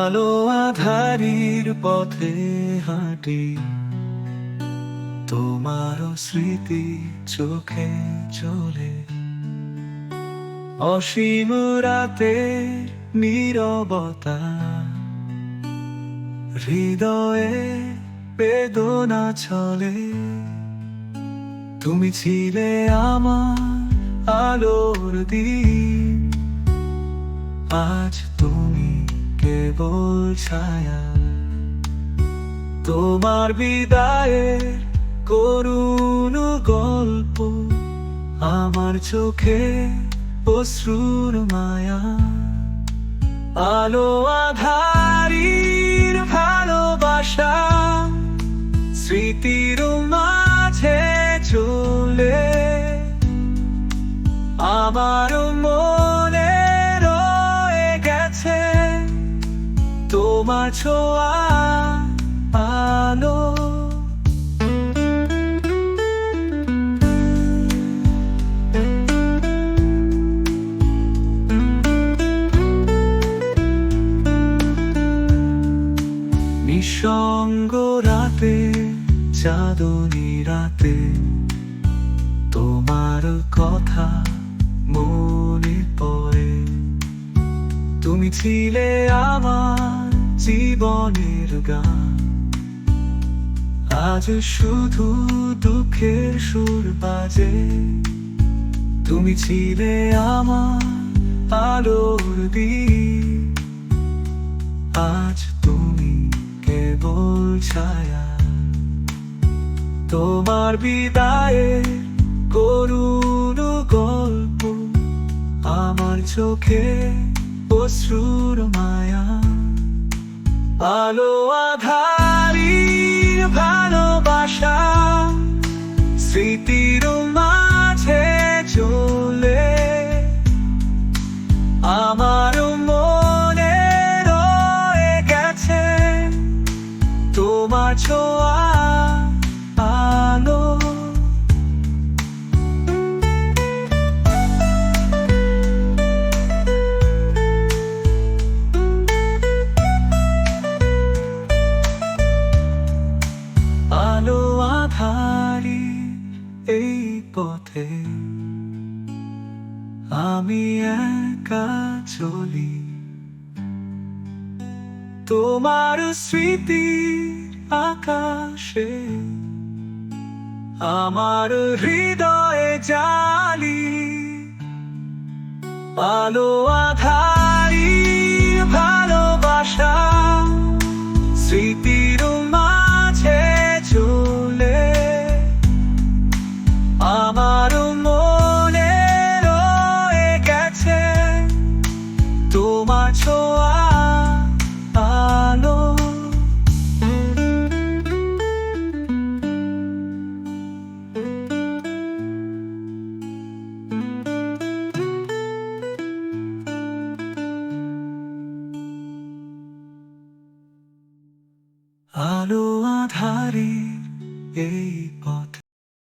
আলো আধারির পথে হাঁটি, তোমার স্মৃতি চোখে চলে। অসীম রাতে নীরবতা, হৃদয়ে বেদনা ছলে। তুমি ছিলে আমার আলোর দিন, আজ তুমি কেবল ছায়া। তোমার বিদায়ের করুণ গল্প আমার চোখে অশ্রুর মায়া। আলো আধারির ভালোবাসা স্মৃতির মাঝে চলে। আমার মনে রয়ে গেছে তোমার ছোঁয়া আলো। নিঃসঙ্গ রাতে চাঁদনী রাতে তোমার কথা মনে পড়ে। তুমি ছিলে আমার জীবনের গান, আজ শুধু দুঃখের সুর বাজে। তুমি ছিলে আমার আলোর দিন, আজ তুমি কেবল ছায়া। তোমার বিদায়ের করুণ গল্প আমার চোখে অশ্রুর মায়া। আলো আধারির ভালোবাসা স্মৃতির মাঝে চলে। আমার মনে রয়ে গেছে তোমার ছোঁয়া আলো। আলো আধারি এই পথে আমি একা চলি, তোমার স্মৃতি আকাশে আমার হৃদয়ে জালি। আলো আধারি ভালোবাসা স্মৃতি